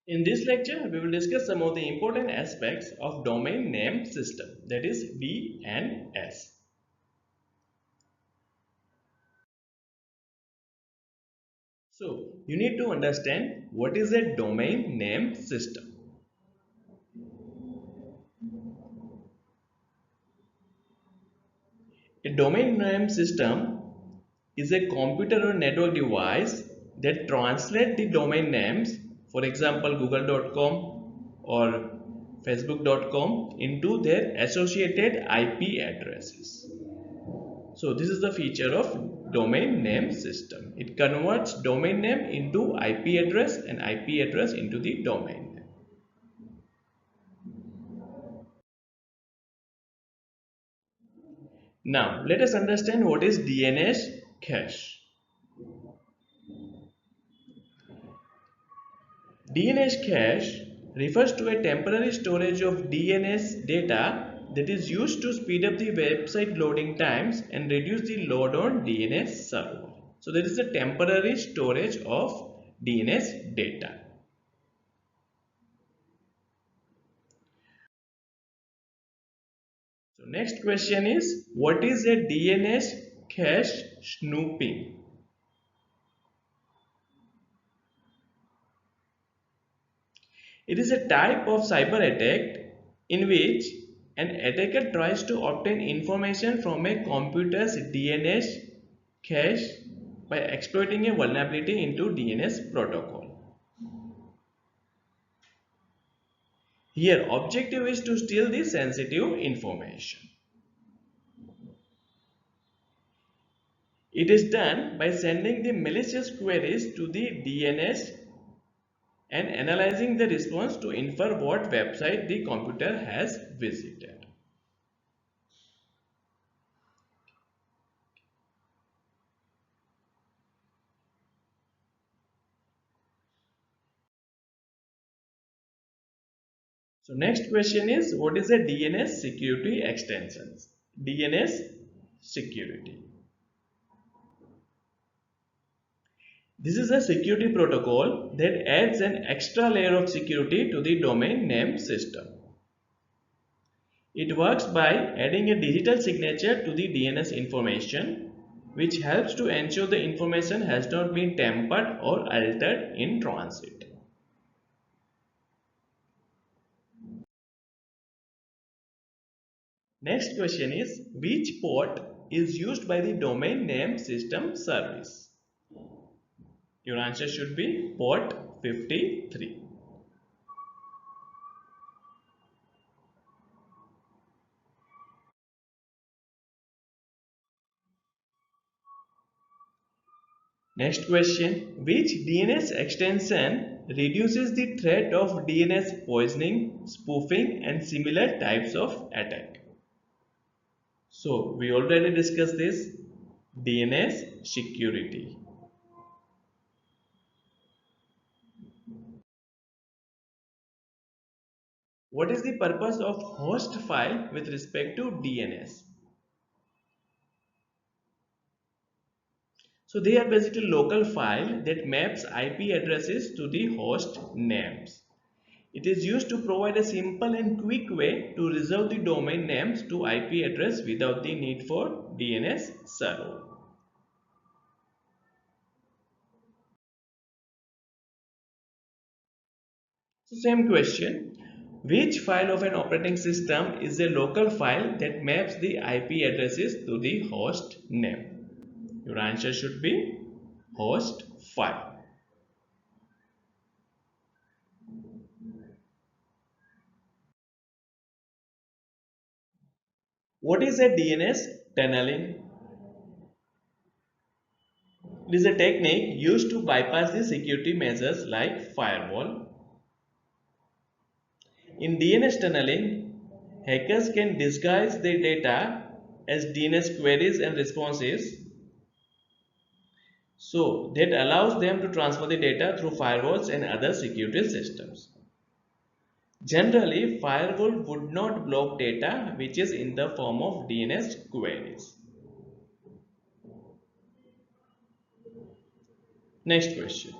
In this lecture, we will discuss some of the important aspects of domain name system, that is DNS. So, you need to understand what is a domain name system. A domain name system is a computer or network device that translates the domain names, for example google.com or facebook.com, into their associated IP addresses. So this is the feature of domain name system. It converts domain name into IP address and IP address into the domain name. Now let us understand what is DNS cache. DNS cache refers to a temporary storage of DNS data that is used to speed up the website loading times and reduce the load on DNS server. So there is a temporary storage of DNS data. So next question is, what is a DNS cache snooping? It is a type of cyber attack in which an attacker tries to obtain information from a computer's DNS cache by exploiting a vulnerability into DNS protocol. Here, objective is to steal the sensitive information. It is done by sending the malicious queries to the DNS and analyzing the response to infer what website the computer has visited. So next question is, what is a DNS security extensions? DNS security. This is a security protocol that adds an extra layer of security to the domain name system. It works by adding a digital signature to the DNS information, which helps to ensure the information has not been tampered or altered in transit. Next question is, which port is used by the domain name system service? Your answer should be port 53. Next question, which DNS extension reduces the threat of DNS poisoning, spoofing and similar types of attack? So we already discussed this, DNS security. What is the purpose of host file with respect to DNS? So they are basically local file that maps IP addresses to the host names. It is used to provide a simple and quick way to reserve the domain names to IP address without the need for DNS server. So same question. Which file of an operating system is a local file that maps the IP addresses to the host name? Your answer should be host file. What is a DNS tunneling? It is a technique used to bypass the security measures like firewall. In DNS tunneling, hackers can disguise their data as DNS queries and responses, so that allows them to transfer the data through firewalls and other security systems. Generally, firewall would not block data which is in the form of DNS queries. Next question.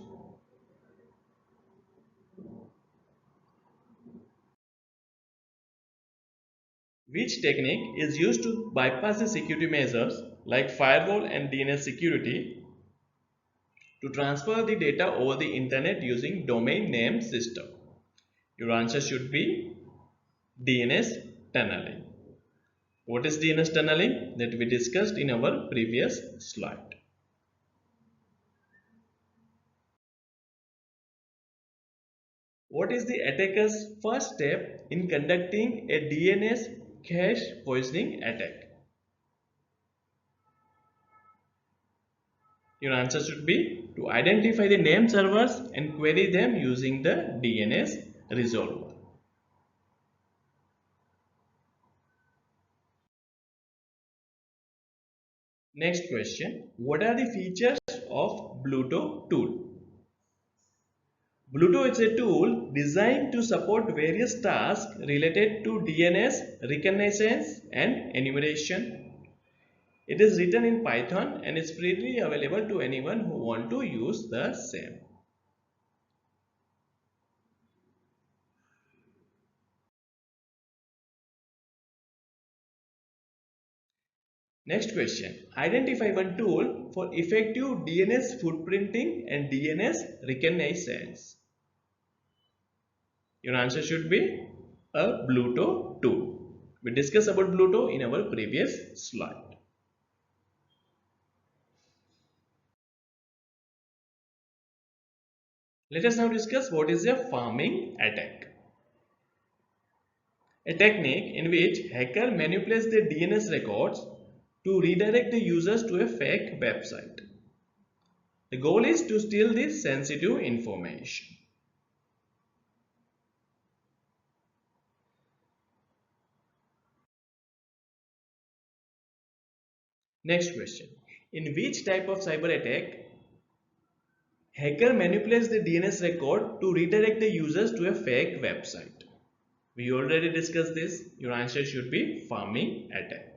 Which technique is used to bypass the security measures like firewall and DNS security to transfer the data over the internet using domain name system? Your answer should be DNS tunneling. What is DNS tunneling? That we discussed in our previous slide. What is the attacker's first step in conducting a DNS cache poisoning attack? Your answer should be to identify the name servers and query them using the DNS resolver. Next question. What are the features of Bluetooth tool? Bluetooth is a tool designed to support various tasks related to DNS reconnaissance and enumeration. It is written in Python and is freely available to anyone who wants to use the same. Next question. Identify one tool for effective DNS footprinting and DNS reconnaissance. Your answer should be a Bluetooth tool. We discussed about Bluetooth in our previous slide. Let us now discuss what is a pharming attack. A technique in which hacker manipulates the DNS records to redirect the users to a fake website. The goal is to steal this sensitive information. Next question. In which type of cyber attack hacker manipulates the DNS record to redirect the users to a fake website? We already discussed this. Your answer should be pharming attack.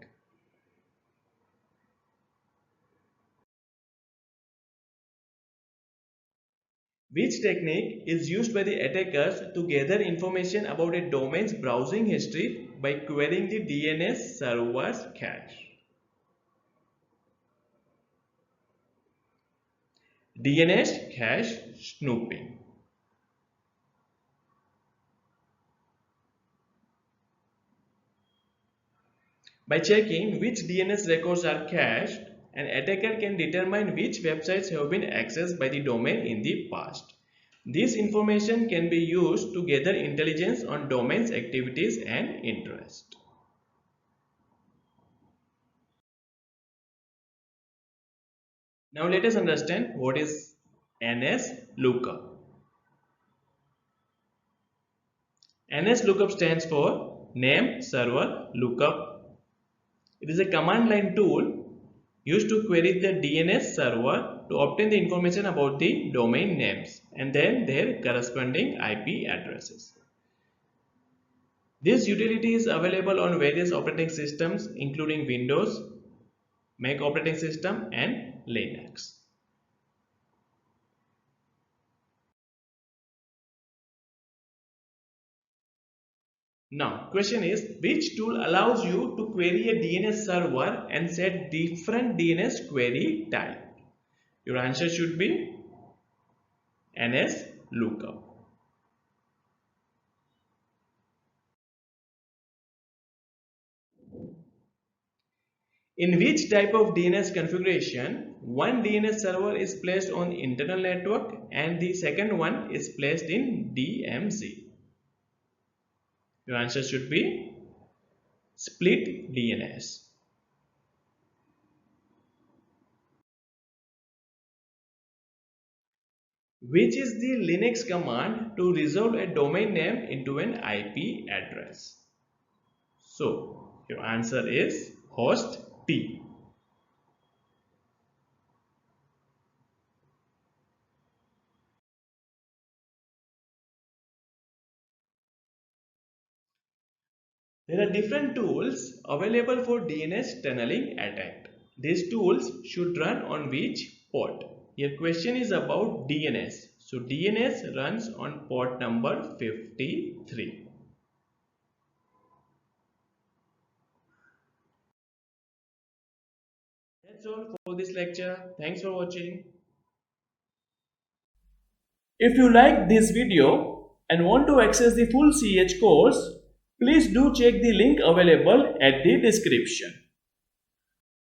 Which technique is used by the attackers to gather information about a domain's browsing history by querying the DNS server's cache? DNS cache snooping. By checking which DNS records are cached, an attacker can determine which websites have been accessed by the domain in the past. This information can be used to gather intelligence on domain's activities and interest. Now let us understand what is NS lookup. NS lookup stands for name server lookup. It is a command line tool used to query the DNS server to obtain the information about the domain names and then their corresponding IP addresses. This utility is available on various operating systems including Windows, Mac operating system and Linux. Now, question is, which tool allows you to query a DNS server and set different DNS query type? Your answer should be NS lookup. In which type of DNS configuration, one DNS server is placed on internal network and the second one is placed in DMZ? Your answer should be split DNS. Which is the Linux command to resolve a domain name into an IP address? So, your answer is host T. There are different tools available for DNS tunneling attack. These tools should run on which port? Your question is about DNS. So DNS runs on port number 53. That's all for this lecture. Thanks for watching. If you like this video and want to access the full CEH course, please do check the link available at the description.